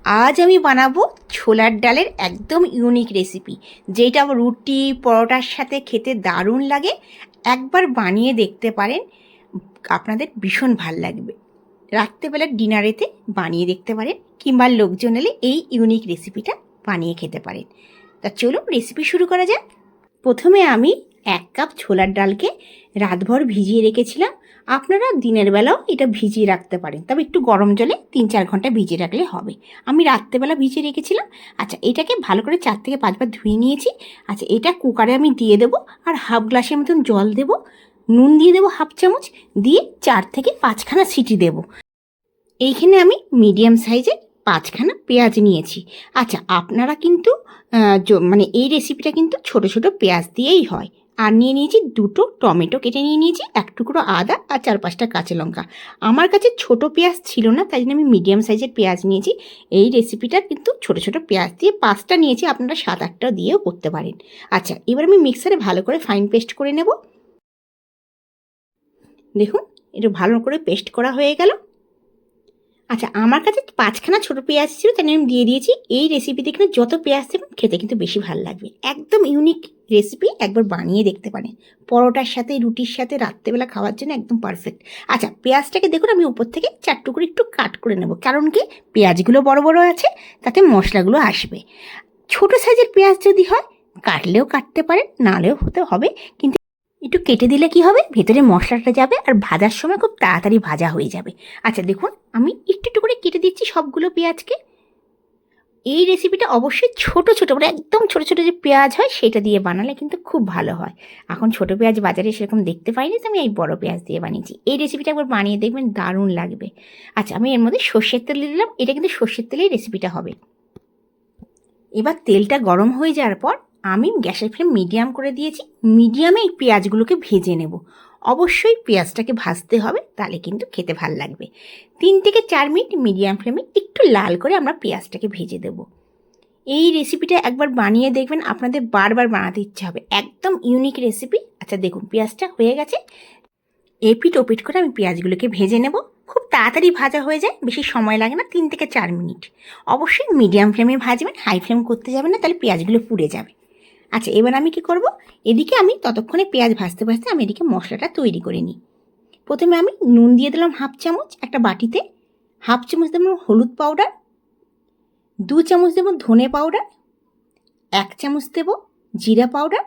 আজ আমি বানাবো ছোলার ডালের একদম ইউনিক রেসিপি, যেটা রুটি পরোটার সাথে খেতে দারুণ লাগে। একবার বানিয়ে দেখতে পারেন, আপনাদের ভীষণ ভাল লাগবে। রাত্রেবেলার ডিনারেতে বানিয়ে দেখতে পারেন, কিংবা লোকজন এলে এই ইউনিক রেসিপিটা বানিয়ে খেতে পারেন। তা চলুন রেসিপি শুরু করা যাক। প্রথমে আমি 1 কাপ ছোলার ডালকে রাতভর ভিজিয়ে রেখেছিলাম। আপনারা দিনের বেলাও এটা ভিজিয়ে রাখতে পারেন, তবে একটু গরম জলে 3-4 ঘন্টা ভিজিয়ে রাখলে হবে। আমি রাত্রেবেলা ভিজিয়ে রেখেছিলাম। আচ্ছা, এটাকে ভালো করে 4 থেকে 5 বার ধুয়ে নিয়েছি। আচ্ছা, এটা কুকারে আমি দিয়ে দেবো, আর হাফ গ্লাসের মতন জল দেবো, নুন দিয়ে দেবো হাফ চামচ, দিয়ে 4 থেকে 5খানা সিটি দেবো। এইখানে আমি মিডিয়াম সাইজের 5খানা পেঁয়াজ নিয়েছি। আচ্ছা, আপনারা কিন্তু মানে এই রেসিপিটা কিন্তু ছোটো ছোটো পেঁয়াজ দিয়েই হয়। আর নিয়ে নিয়েছি 2টো টমেটো কেটে নিয়ে নিয়েছি, 1 টুকরো আদা, আর 4-5টা কাঁচা লঙ্কা। আমার কাছে ছোটো পেঁয়াজ ছিল না, তাই জন্য আমি মিডিয়াম সাইজের পেঁয়াজ নিয়েছি। এই রেসিপিটা কিন্তু ছোটো ছোটো পেঁয়াজ দিয়ে 5টা নিয়েছি, আপনারা 7-8টা দিয়েও করতে পারেন। আচ্ছা, এবার আমি মিক্সারে ভালো করে ফাইন পেস্ট করে নেব। দেখুন, একটু ভালো করে পেস্ট করা হয়ে গেল। আচ্ছা, আমার কাছে 5খানা ছোটো পেঁয়াজ ছিল, তাই আমি দিয়ে দিয়েছি। এই রেসিপিতে কিন্তু যত পেঁয়াজ দেবেন খেতে কিন্তু বেশি ভালো লাগবে। একদম ইউনিক রেসিপি, একবার বানিয়ে দেখতে পারেন। পরোটার সাথে, রুটির সাথে রাত্রেবেলা খাওয়ার জন্য একদম পারফেক্ট। আচ্ছা, পেঁয়াজটাকে দেখুন আমি উপর থেকে 4 টুকরো একটু কাট করে নেব, কারণ কি পেঁয়াজগুলো বড় বড় আছে, তাতে মশলাগুলো আসবে। ছোটো সাইজের পেঁয়াজ যদি হয় কাটলেও কাটতে পারেন, নালেও হতে হবে, কিন্তু একটু কেটে দিলে কি হবে, ভেতরে মশলাটা যাবে আর ভাজার সময় খুব তাড়াতাড়ি ভাজা হয়ে যাবে। আচ্ছা দেখুন, আমি একটু একটু করে কেটে দিচ্ছি সবগুলো পেঁয়াজকে। এই রেসিপিটা অবশ্যই ছোট ছোট, মানে একদম ছোট ছোট যে পেঁয়াজ হয় সেটা দিয়ে বানালে কিন্তু খুব ভালো হয়। এখন ছোট পেঁয়াজ বাজারে সেরকম দেখতে পাইনি, তো আমি এই বড় পেঁয়াজ দিয়ে বানিয়েছি। এই রেসিপিটা একবার বানিয়ে দেখবেন, দারুণ লাগবে। আচ্ছা, আমি এর মধ্যে সর্ষের তেল দিলাম। এটা কিন্তু সর্ষের তেলেই রেসিপিটা হবে। এবার তেলটা গরম হয়ে যাওয়ার পর আমি গ্যাসের ফ্লেম মিডিয়াম করে দিয়েছি। মিডিয়ামে এই পেঁয়াজগুলোকে ভেজে নেব। অবশ্যই পেঁয়াজটাকে ভাজতে হবে, তাহলে কিন্তু খেতে ভাল লাগবে। 3 থেকে 4 মিনিট মিডিয়াম ফ্লেমে একটু লাল করে আমরা পেঁয়াজটাকে ভেজে দেব। এই রেসিপিটা একবার বানিয়ে দেখবেন, আপনাদের বারবার বানাতে ইচ্ছে হবে। একদম ইউনিক রেসিপি। আচ্ছা দেখুন, পেঁয়াজটা হয়ে গেছে। এপিট ওপিট করে আমি পেঁয়াজগুলোকে ভেজে নেব। খুব তাড়াতাড়ি ভাজা হয়ে যায়, বেশি সময় লাগে না, 3 থেকে 4 মিনিট। অবশ্যই মিডিয়াম ফ্লেমে ভাজবেন, হাই ফ্লেম করতে যাবেন না, তাহলে পেঁয়াজগুলো পুড়ে যাবে। আচ্ছা, এবার আমি কি করব, এদিকে আমি ততক্ষণে পেঁয়াজ ভাজতে ভাজতে আমি এদিকে মশলাটা তৈরি করে নিই। প্রথমে আমি নুন দিয়ে দিলাম হাফ চামচ একটা বাটিতে, হাফ চামচ দেবো হলুদ পাউডার, 2 চামচ দেবো ধনে পাউডার, 1 চামচ দেবো জিরা পাউডার,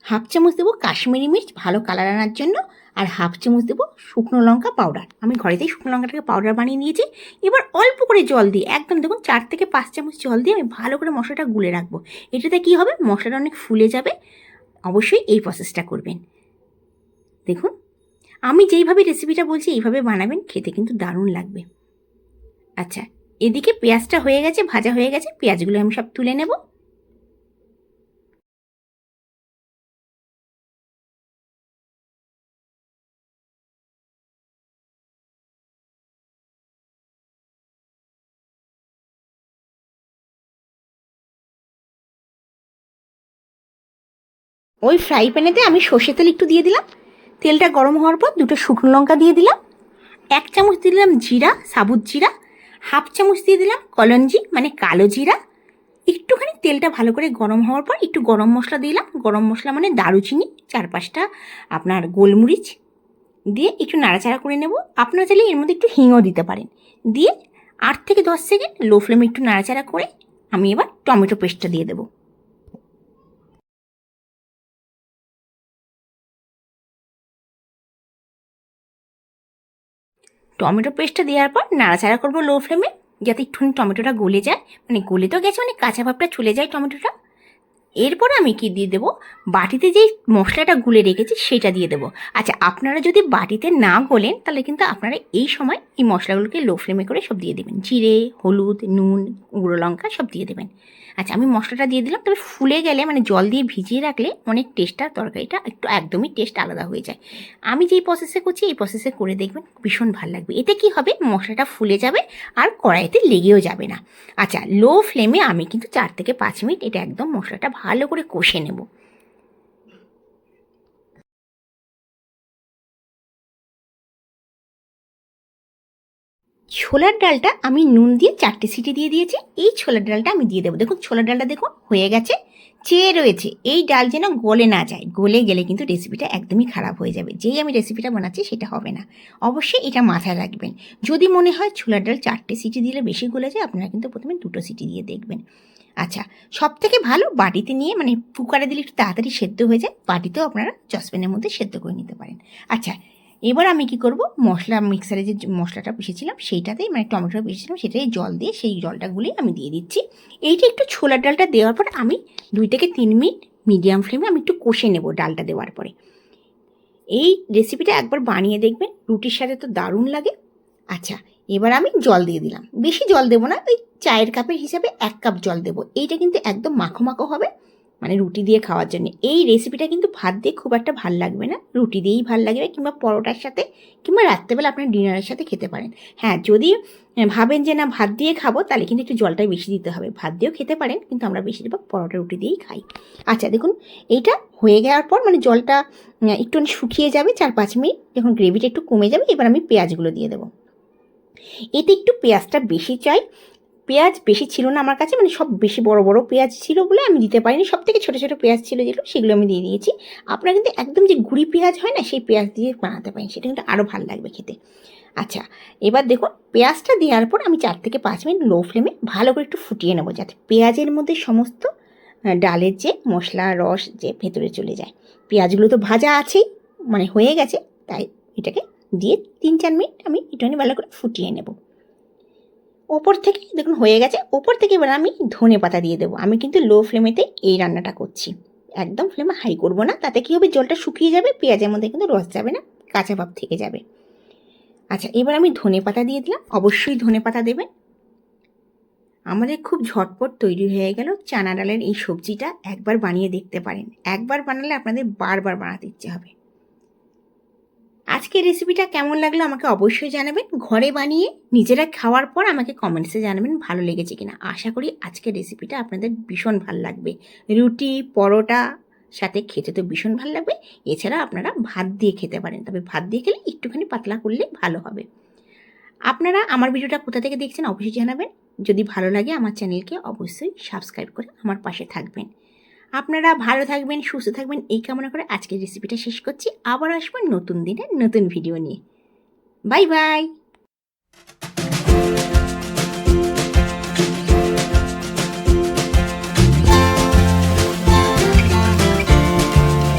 হাফ চামচ দেবো কাশ্মীরি মির্চ ভালো কালার আনার জন্য, আর হাফ চামচ দেবো শুকনো লঙ্কা পাউডার। আমি ঘরেতেই শুকনো লঙ্কাটাকে পাউডার বানিয়ে নিয়েছি। এবার অল্প করে জল দিয়ে, একদম দেখুন 4 থেকে 5 চামচ জল দিয়ে আমি ভালো করে মশলাটা গুলে রাখবো। এটাতে কী হবে, মশলাটা অনেক ফুলে যাবে। অবশ্যই এই প্রসেসটা করবেন। দেখুন, আমি যেইভাবে রেসিপিটা বলছি এইভাবে বানাবেন, খেতে কিন্তু দারুণ লাগবে। আচ্ছা, এদিকে পেঁয়াজটা হয়ে গেছে, ভাজা হয়ে গেছে। পেঁয়াজগুলো আমি সব তুলে নেব। ওই ফ্রাই প্যানেতে আমি সর্ষের তেল একটু দিয়ে দিলাম। তেলটা গরম হওয়ার পর 2টো শুকনো লঙ্কা দিয়ে দিলাম, 1 চামচ দিয়ে দিলাম জিরা, সাবুত জিরা, হাফ চামচ দিয়ে দিলাম কলঞ্জি মানে কালো জিরা। একটুখানি তেলটা ভালো করে গরম হওয়ার পর একটু গরম মশলা দিলাম। গরম মশলা মানে দারুচিনি, 4-5টা আপনার গোলমরিচ দিয়ে একটু নাড়াচাড়া করে নেব। আপনারা চাইলে এর মধ্যে একটু হিংও দিতে পারেন। দিয়ে 8 থেকে 10 সেকেন্ড লো ফ্লেমে একটু নাড়াচাড়া করে আমি এবার টমেটো পেস্টটা দিয়ে দেবো। টমেটো পেস্টটা দেওয়ার পর নাড়াচাড়া করবো লো ফ্লেমে, যাতে একটুখানি টমেটোটা গলে যায়, মানে গলে তো গেছে, মানে কাঁচা ভাবটা চলে যায় টমেটোটা। এরপর আমি কি দিয়ে দেবো, বাটিতে যেই মশলাটা গুলে রেখেছি সেটা দিয়ে দেবো। আচ্ছা, আপনারা যদি বাটিতে না গোলেন, তাহলে কিন্তু আপনারা এই সময় এই মশলাগুলোকে লো ফ্লেমে করে সব দিয়ে দেবেন। জিরে, হলুদ, নুন, গুঁড়ো লঙ্কা সব দিয়ে দেবেন। আচ্ছা, আমি মশলাটা দিয়ে দিলাম। তবে ফুলে গেলে, মানে জল দিয়ে ভিজিয়ে রাখলে অনেক টেস্টটা, তরকারিটা একটু একদমই টেস্ট আলাদা হয়ে যায়। আমি যেই প্রসেসে করছি এই প্রসেসে করে দেখবেন, ভীষণ ভালো লাগবে। এতে কি হবে, মশলাটা ফুলে যাবে আর কড়াইতে লেগেও যাবে না। আচ্ছা, লো ফ্লেমে আমি কিন্তু 4 থেকে 5 মিনিট এটা একদম মশলাটা ভালো করে কষে নেব। ছোলার ডালটা আমি নুন দিয়ে 4টে সিটি দিয়ে দিয়েছি। এই ছোলার ডালটা আমি দিয়ে দেবো। দেখুন ছোলার ডালটা দেখুন হয়ে গেছে, চেয়ে রয়েছে। এই ডাল যেন গলে না যায়, গলে গেলে কিন্তু রেসিপিটা একদমই খারাপ হয়ে যাবে। যেই আমি রেসিপিটা বানাচ্ছি সেটা হবে না। অবশ্যই এটা মাথায় রাখবেন। যদি মনে হয় ছোলার ডাল 4টে সিটি দিলে বেশি গলে যায়, আপনারা কিন্তু প্রথমে 2টো সিটি দিয়ে দেখবেন। আচ্ছা, সব থেকে ভালো বাটিতে নিয়ে, মানে কুকারে দিলে একটু তাড়াতাড়ি সেদ্ধ হয়ে যায়, বাটিতেও আপনারা সসপ্যানের মধ্যে সেদ্ধ করে নিতে পারেন। আচ্ছা, এবার আমি কি করব, মশলা মিক্সারে যে মশলাটা পিষেছিলাম সেইটাতেই, মানে টমেটো পিষেছিলাম সেটাই জল দিয়ে সেই জলটা গুলিয়ে আমি দিয়ে দিচ্ছি। এইটা একটু ছোলার ডালটা দেওয়ার পর আমি 2 থেকে 3 মিনিট মিডিয়াম ফ্লেমে আমি একটু কষে নেব ডালটা দেওয়ার পরে। এই রেসিপিটা একবার বানিয়ে দেখবেন, রুটির সাথে তো দারুণ লাগে। আচ্ছা, এবার আমি জল দিয়ে দিলাম। বেশি জল দেবো না, ওই চায়ের কাপের হিসাবে 1 কাপ জল দেবো। এইটা কিন্তু একদম মাখো মাখো হবে, মানে রুটি দিয়ে খাওয়ার জন্য। এই রেসিপিটা কিন্তু ভাত দিয়ে খুব একটা ভাল লাগবে না, রুটি দিয়েই ভাল লাগবে, কিংবা পরোটার সাথে, কিংবা রাত্রেবেলা আপনার ডিনারের সাথে খেতে পারেন। হ্যাঁ, যদি ভাবেন যে না ভাত দিয়ে খাবো, তাহলে কিন্তু একটু জলটা বেশি দিতে হবে। ভাত দিয়েও খেতে পারেন, কিন্তু আমরা বেশিরভাগ পরোটা রুটি দিয়েই খাই। আচ্ছা দেখুন, এইটা হয়ে যাওয়ার পর, মানে জলটা একটু শুকিয়ে যাবে 4-5 মিনিট, যখন গ্রেভিটা একটু কমে যাবে, এবার আমি পেঁয়াজগুলো দিয়ে দেবো। এতে একটু পেঁয়াজটা বেশি চাই। পেঁয়াজ বেশি ছিল না আমার কাছে, মানে সব বেশি বড় বড় পেঁয়াজ ছিল বলে আমি দিতে পারিনি। সব থেকে ছোটো ছোটো পেঁয়াজ ছিল যেগুলো, সেগুলো আমি দিয়ে দিয়েছি। আপনারা কিন্তু একদম যে গুঁড়ি পেঁয়াজ হয় না, সেই পেঁয়াজ দিয়ে বানাতে পারেন, সেটা কিন্তু আরও ভালো লাগবে খেতে। আচ্ছা, এবার দেখুন পেঁয়াজটা দেওয়ার পর আমি 4 থেকে 5 মিনিট লো ফ্লেমে ভালো করে একটু ফুটিয়ে নেবো, যাতে পেঁয়াজের মধ্যে সমস্ত ডালের যে মশলা রস যে ভেতরে চলে যায়। পেঁয়াজগুলো তো ভাজা আছেই, মানে হয়ে গেছে, তাই এটাকে দিয়ে 3-4 মিনিট আমি একটুখানি ভালো করে ফুটিয়ে নেব। ওপর থেকে দেখুন হয়ে গেছে। ওপর থেকে এবার আমি ধনে পাতা দিয়ে দেবো। আমি কিন্তু লো ফ্লেমেতে এই রান্নাটা করছি, একদম ফ্লেমে হাই করব না। তাতে কী হবে, জলটা শুকিয়ে যাবে, পেঁয়াজের মধ্যে কিন্তু রস যাবে না, কাঁচা ভাব থেকে যাবে। আচ্ছা, এবার আমি ধনে পাতা দিয়ে দিলাম। অবশ্যই ধনে পাতা দেবেন। আমাদের খুব ঝটপট তৈরি হয়ে গেল চানা ডালের এই সবজিটা। একবার বানিয়ে দেখতে পারেন, একবার বানালে আপনাদের বারবার বানাতে ইচ্ছে হবে। আজকের রেসিপিটা কেমন লাগলো আমাকে অবশ্যই জানাবেন। ঘরে বানিয়ে নিজেরা খাওয়ার পর আমাকে কমেন্টসে জানাবেন ভালো লেগেছে কিনা। আশা করি আজকের রেসিপিটা আপনাদের ভীষণ ভালো লাগবে। রুটি পরোটা সাথে খেতে তো ভীষণ ভালো লাগবে। এছাড়া আপনারা ভাত দিয়ে খেতে পারেন, তবে ভাত দিয়ে খেলে একটুখানি পাতলা করলে ভালো হবে। আপনারা আমার ভিডিওটা কোথা থেকে দেখছেন অবশ্যই জানাবেন। যদি ভালো লাগে আমার চ্যানেলকে অবশ্যই সাবস্ক্রাইব করে আমার পাশে থাকবেন। আপনারা ভালো থাকবেন, সুস্থ থাকবেন, এই কামনা করে আজকের রেসিপিটা শেষ করছি। আবার আসবেন নতুন দিনে নতুন ভিডিও নিয়ে। Bye bye.